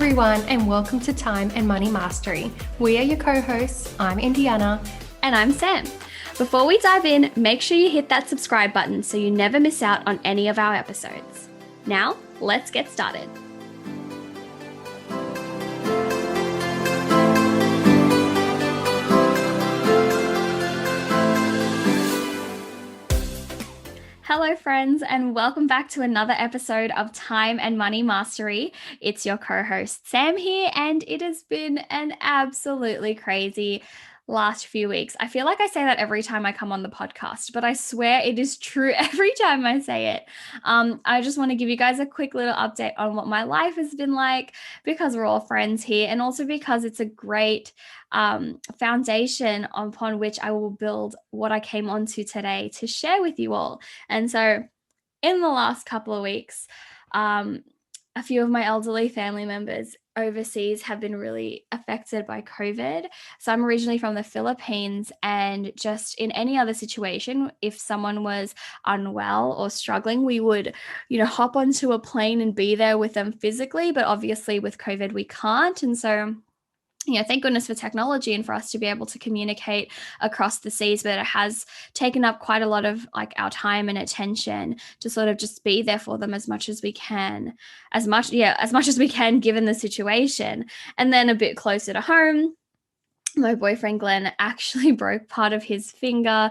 everyone, and welcome to Time and Money Mastery. We are your co-hosts. I'm Indiana. And I'm Sam. Before we dive in, make sure you hit that subscribe button so you never miss out on any of our episodes. Now, let's get started. Hello friends, and welcome back to another episode of Time and Money Mastery. It's your co-host Sam here, and it has been an absolutely crazy last few weeks. I feel like I say that every time I come on the podcast, but I swear it is true every time I say it. I just want to give you guys a quick little update on what my life has been like, because we're all friends here, and also because it's a great foundation upon which I will build what I came onto today to share with you all. And so in the last couple of weeks, a few of my elderly family members overseas have been really affected by COVID. So I'm originally from the Philippines, and just in any other situation, if someone was unwell or struggling, we would, hop onto a plane and be there with them physically. But obviously with COVID, we can't. And so thank goodness for technology and for us to be able to communicate across the seas, but it has taken up quite a lot of our time and attention to sort of just be there for them as much as we can, as much as we can given the situation. And then a bit closer to home, my boyfriend Glenn actually broke part of his finger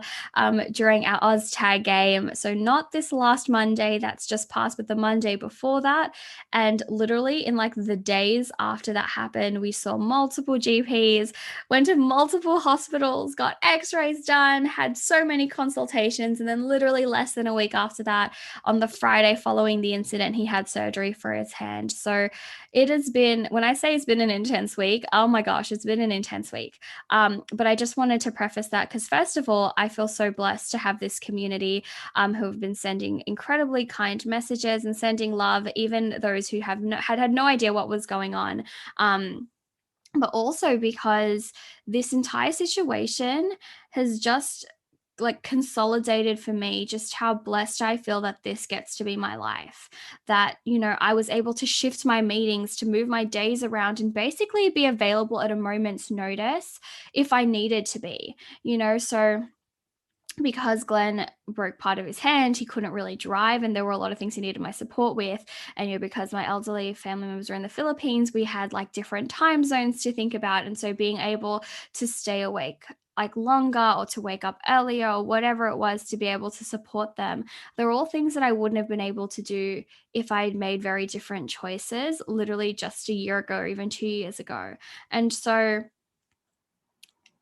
during our Oz tag game. So not this last Monday that's just passed, but the Monday before that. And literally in the days after that happened, we saw multiple GPs, went to multiple hospitals, got x-rays done, had so many consultations. And then literally less than a week after that, on the Friday following the incident, he had surgery for his hand. So it has been, when I say it's been an intense week, oh my gosh, it's been an intense week. But I just wanted to preface that because, first of all, I feel so blessed to have this community who have been sending incredibly kind messages and sending love, even those who have had no idea what was going on. But also because this entire situation has just consolidated for me just how blessed I feel that this gets to be my life, that I was able to shift my meetings, to move my days around, and basically be available at a moment's notice if I needed to be, so because Glenn broke part of his hand, he couldn't really drive, and there were a lot of things he needed my support with. And because my elderly family members are in the Philippines, we had different time zones to think about. And so being able to stay awake longer, or to wake up earlier, or whatever it was, to be able to support them, they're all things that I wouldn't have been able to do if I had made very different choices literally just a year ago or even 2 years ago. And so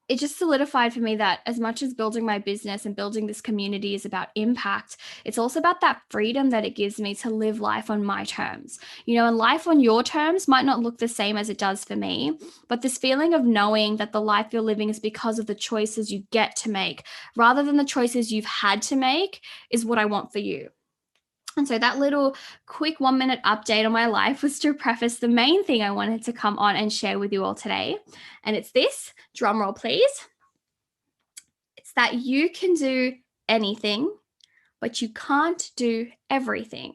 it just solidified for me that as much as building my business and building this community is about impact, it's also about that freedom that it gives me to live life on my terms. And life on your terms might not look the same as it does for me, but this feeling of knowing that the life you're living is because of the choices you get to make, rather than the choices you've had to make, is what I want for you. And so that little quick 1-minute update on my life was to preface the main thing I wanted to come on and share with you all today. And it's this, drum roll please. It's that you can do anything, but you can't do everything.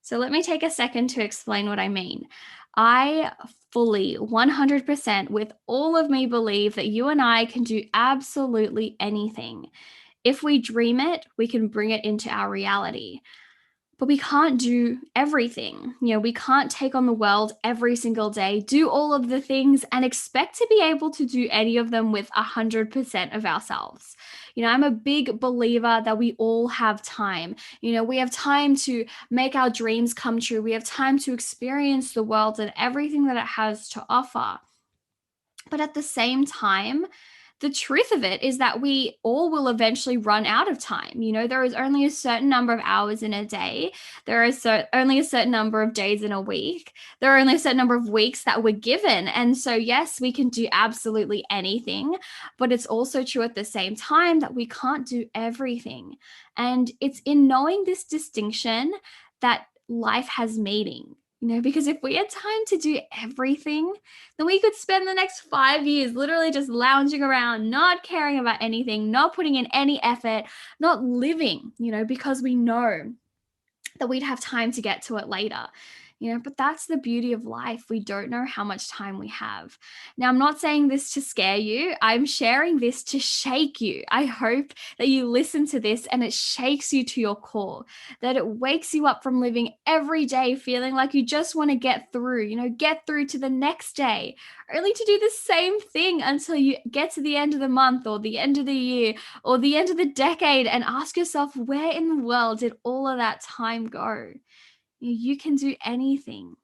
So let me take a second to explain what I mean. I fully, 100% with all of me, believe that you and I can do absolutely anything. If we dream it, we can bring it into our reality. But we can't do everything. We can't take on the world every single day, do all of the things, and expect to be able to do any of them with 100% of ourselves. I'm a big believer that we all have time. We have time to make our dreams come true. We have time to experience the world and everything that it has to offer. But at the same time, the truth of it is that we all will eventually run out of time. There is only a certain number of hours in a day. There is only a certain number of days in a week. There are only a certain number of weeks that we're given. And so, yes, we can do absolutely anything, but it's also true at the same time that we can't do everything. And it's in knowing this distinction that life has meaning. Because if we had time to do everything, then we could spend the next 5 years literally just lounging around, not caring about anything, not putting in any effort, not living, because we know that we'd have time to get to it later. But that's the beauty of life. We don't know how much time we have. Now, I'm not saying this to scare you. I'm sharing this to shake you. I hope that you listen to this and it shakes you to your core, that it wakes you up from living every day feeling like you just want to get through to the next day, only to do the same thing until you get to the end of the month or the end of the year or the end of the decade and ask yourself, where in the world did all of that time go? You can do anything,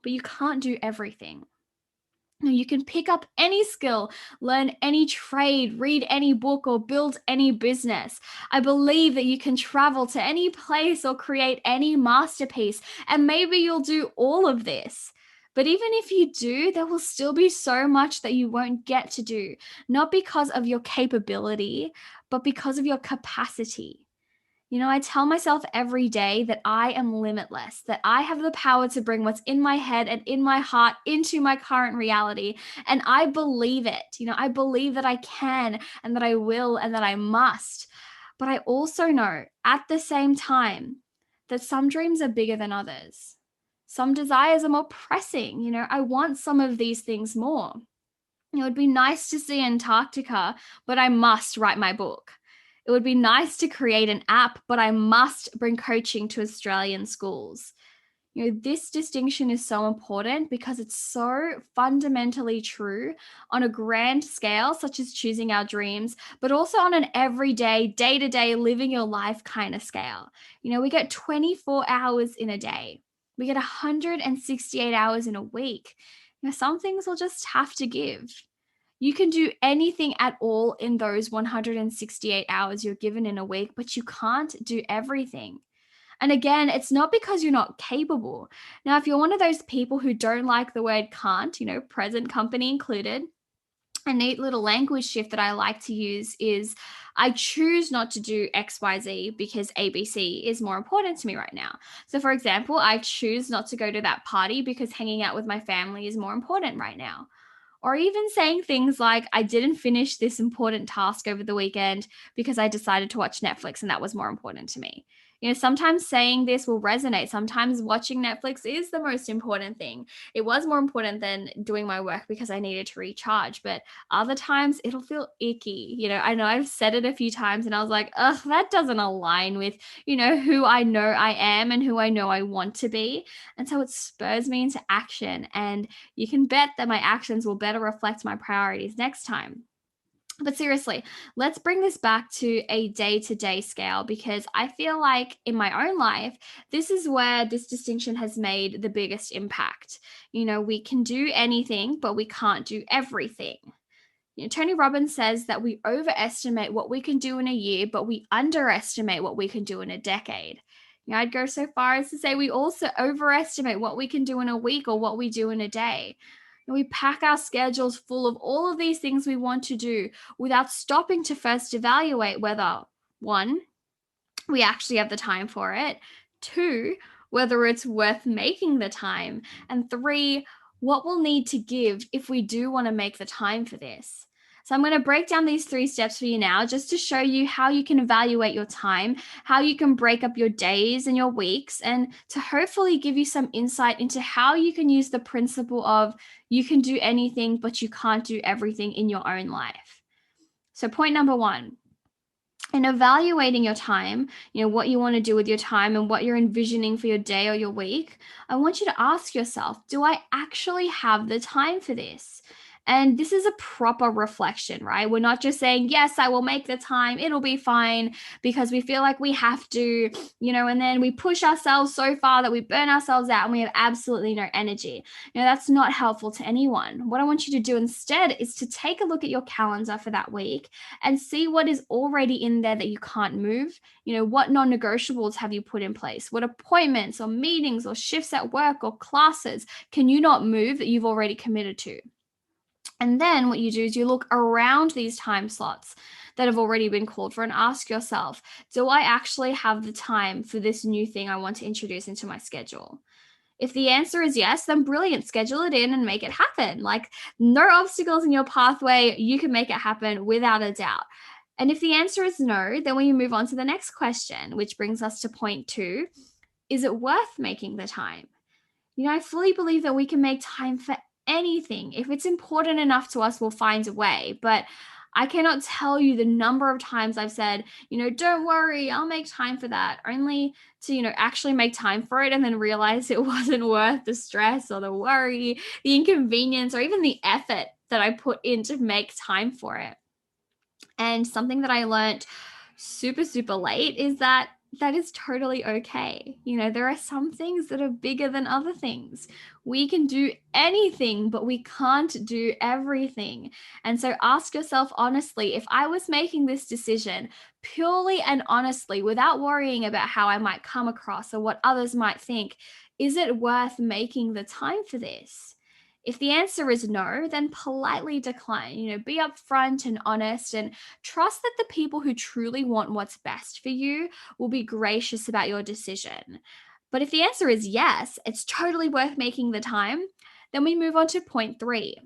but you can't do everything. You can pick up any skill, learn any trade, read any book, or build any business. I believe that you can travel to any place or create any masterpiece, and maybe you'll do all of this. But even if you do, there will still be so much that you won't get to do, not because of your capability, but because of your capacity. I tell myself every day that I am limitless, that I have the power to bring what's in my head and in my heart into my current reality. And I believe it. I believe that I can and that I will and that I must. But I also know at the same time that some dreams are bigger than others. Some desires are more pressing. I want some of these things more. It would be nice to see Antarctica, but I must write my book. It would be nice to create an app, but I must bring coaching to Australian schools. This distinction is so important because it's so fundamentally true on a grand scale, such as choosing our dreams, but also on an everyday, day-to-day, living your life kind of scale. We get 24 hours in a day. We get 168 hours in a week. Some things will just have to give. You can do anything at all in those 168 hours you're given in a week, but you can't do everything. And again, it's not because you're not capable. Now, if you're one of those people who don't like the word can't, present company included, a neat little language shift that I like to use is I choose not to do XYZ because ABC is more important to me right now. So, for example, I choose not to go to that party because hanging out with my family is more important right now. Or even saying things like, I didn't finish this important task over the weekend because I decided to watch Netflix and that was more important to me. Sometimes saying this will resonate. Sometimes watching Netflix is the most important thing. It was more important than doing my work because I needed to recharge. But other times it'll feel icky. I know I've said it a few times and I was like, ugh, that doesn't align with, who I know I am and who I know I want to be. And so it spurs me into action. And you can bet that my actions will better reflect my priorities next time. But seriously, let's bring this back to a day-to-day scale because I feel like in my own life, this is where this distinction has made the biggest impact. We can do anything, but we can't do everything. Tony Robbins says that we overestimate what we can do in a year, but we underestimate what we can do in a decade. I'd go so far as to say we also overestimate what we can do in a week or what we do in a day. We pack our schedules full of all of these things we want to do without stopping to first evaluate whether, one, we actually have the time for it, two, whether it's worth making the time, and three, what we'll need to give if we do want to make the time for this. So I'm going to break down these 3 steps for you now just to show you how you can evaluate your time, how you can break up your days and your weeks, and to hopefully give you some insight into how you can use the principle of you can do anything, but you can't do everything in your own life. So point number 1, in evaluating your time, what you want to do with your time and what you're envisioning for your day or your week, I want you to ask yourself, do I actually have the time for this? And this is a proper reflection, right? We're not just saying, yes, I will make the time, it'll be fine, because we feel like we have to, and then we push ourselves so far that we burn ourselves out and we have absolutely no energy. That's not helpful to anyone. What I want you to do instead is to take a look at your calendar for that week and see what is already in there that you can't move. What non-negotiables have you put in place? What appointments or meetings or shifts at work or classes can you not move that you've already committed to? And then what you do is you look around these time slots that have already been called for and ask yourself, do I actually have the time for this new thing I want to introduce into my schedule? If the answer is yes, then brilliant, schedule it in and make it happen. Like, no obstacles in your pathway, you can make it happen without a doubt. And if the answer is no, then we move on to the next question, which brings us to point 2. Is it worth making the time? I fully believe that we can make time for anything. If it's important enough to us, we'll find a way. But I cannot tell you the number of times I've said, don't worry, I'll make time for that, only to, actually make time for it and then realize it wasn't worth the stress or the worry, the inconvenience, or even the effort that I put in to make time for it. And something that I learned super, super late is that is totally okay. There are some things that are bigger than other things. We can do anything, but we can't do everything. And so ask yourself honestly, if I was making this decision purely and honestly, without worrying about how I might come across or what others might think, is it worth making the time for this? If the answer is no, then politely decline. Be upfront and honest, and trust that the people who truly want what's best for you will be gracious about your decision. But if the answer is yes, it's totally worth making the time, then we move on to point 3.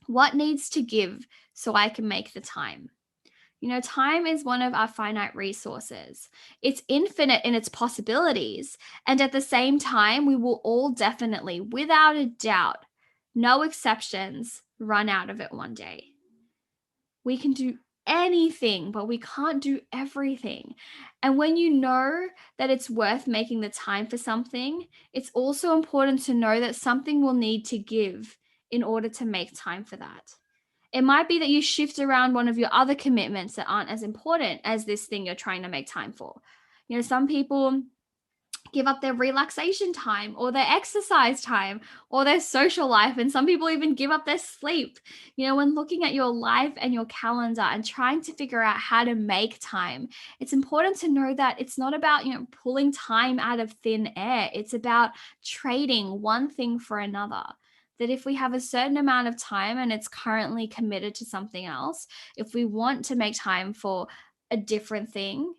What needs to give so I can make the time? Time is one of our finite resources. It's infinite in its possibilities. And at the same time, we will all definitely, without a doubt, no exceptions, run out of it one day. We can do anything, but we can't do everything. And when you know that it's worth making the time for something, it's also important to know that something will need to give in order to make time for that. It might be that you shift around one of your other commitments that aren't as important as this thing you're trying to make time for. Some people give up their relaxation time or their exercise time or their social life. And some people even give up their sleep. When looking at your life and your calendar and trying to figure out how to make time, it's important to know that it's not about, pulling time out of thin air. It's about trading one thing for another. That if we have a certain amount of time and it's currently committed to something else, if we want to make time for a different thing,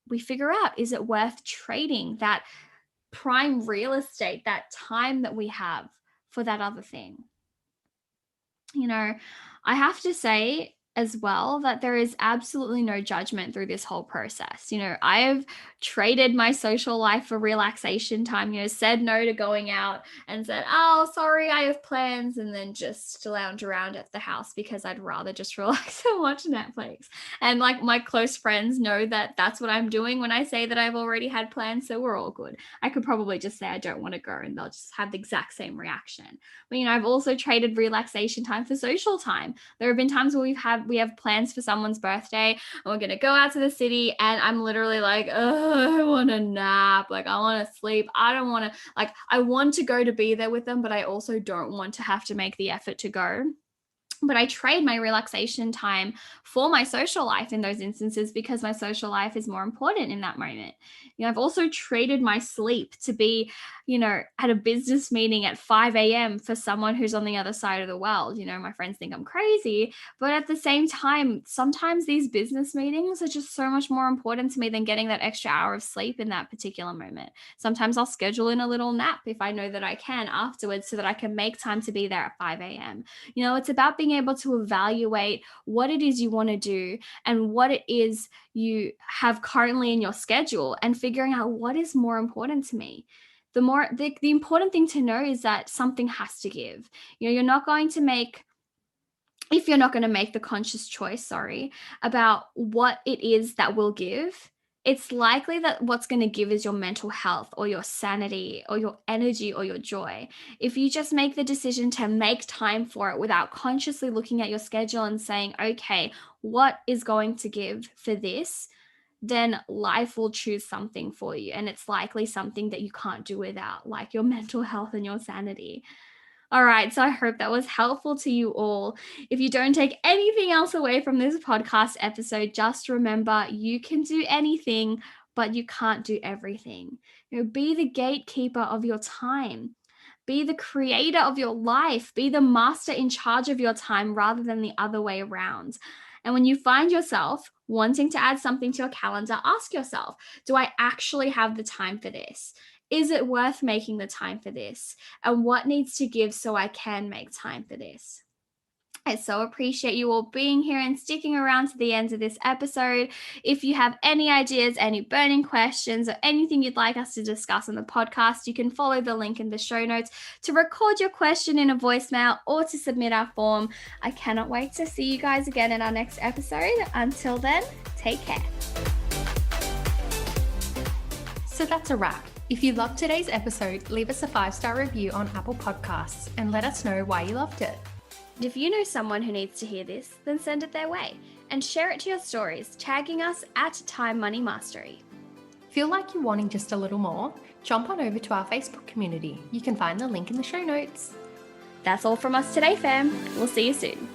we figure out, is it worth trading that prime real estate, that time that we have for that other thing? I have to say as well that there is absolutely no judgment through this whole process. I've traded my social life for relaxation time, said no to going out and said, oh, sorry, I have plans, and then just lounge around at the house because I'd rather just relax and watch Netflix. And like my close friends know that that's what I'm doing when I say that I've already had plans, so we're all good. I could probably just say I don't want to go and they'll just have the exact same reaction. But I've also traded relaxation time for social time. There have been times where we have plans for someone's birthday and we're going to go out to the city and I'm literally like, oh, I want a nap. Like, I want to sleep. I don't want to, like, I want to go to be there with them, but I also don't want to have to make the effort to go. But I trade my relaxation time for my social life in those instances because my social life is more important in that moment. I've also traded my sleep to be, at a business meeting at 5 a.m. for someone who's on the other side of the world. My friends think I'm crazy, but at the same time, sometimes these business meetings are just so much more important to me than getting that extra hour of sleep in that particular moment. Sometimes I'll schedule in a little nap if I know that I can afterwards so that I can make time to be there at 5 a.m. It's about being able to evaluate what it is you want to do and what it is you have currently in your schedule and figuring out what is more important to me. The important thing to know is that something has to give. You're not going to make if you're not going to make the conscious choice, about what it is that will give, it's likely that what's going to give is your mental health or your sanity or your energy or your joy. If you just make the decision to make time for it without consciously looking at your schedule and saying, okay, what is going to give for this? Then life will choose something for you. And it's likely something that you can't do without, like your mental health and your sanity. All right, so I hope that was helpful to you all. If you don't take anything else away from this podcast episode, just remember you can do anything, but you can't do everything. Be the gatekeeper of your time. Be the creator of your life. Be the master in charge of your time rather than the other way around. And when you find yourself wanting to add something to your calendar, ask yourself, do I actually have the time for this? Is it worth making the time for this? And what needs to give so I can make time for this? I so appreciate you all being here and sticking around to the end of this episode. If you have any ideas, any burning questions, or anything you'd like us to discuss on the podcast, you can follow the link in the show notes to record your question in a voicemail or to submit our form. I cannot wait to see you guys again in our next episode. Until then, take care. So that's a wrap. If you loved today's episode, leave us a 5-star review on Apple Podcasts and let us know why you loved it. If you know someone who needs to hear this, then send it their way and share it to your stories, tagging us at Time Money Mastery. Feel like you're wanting just a little more? Jump on over to our Facebook community. You can find the link in the show notes. That's all from us today, fam. We'll see you soon.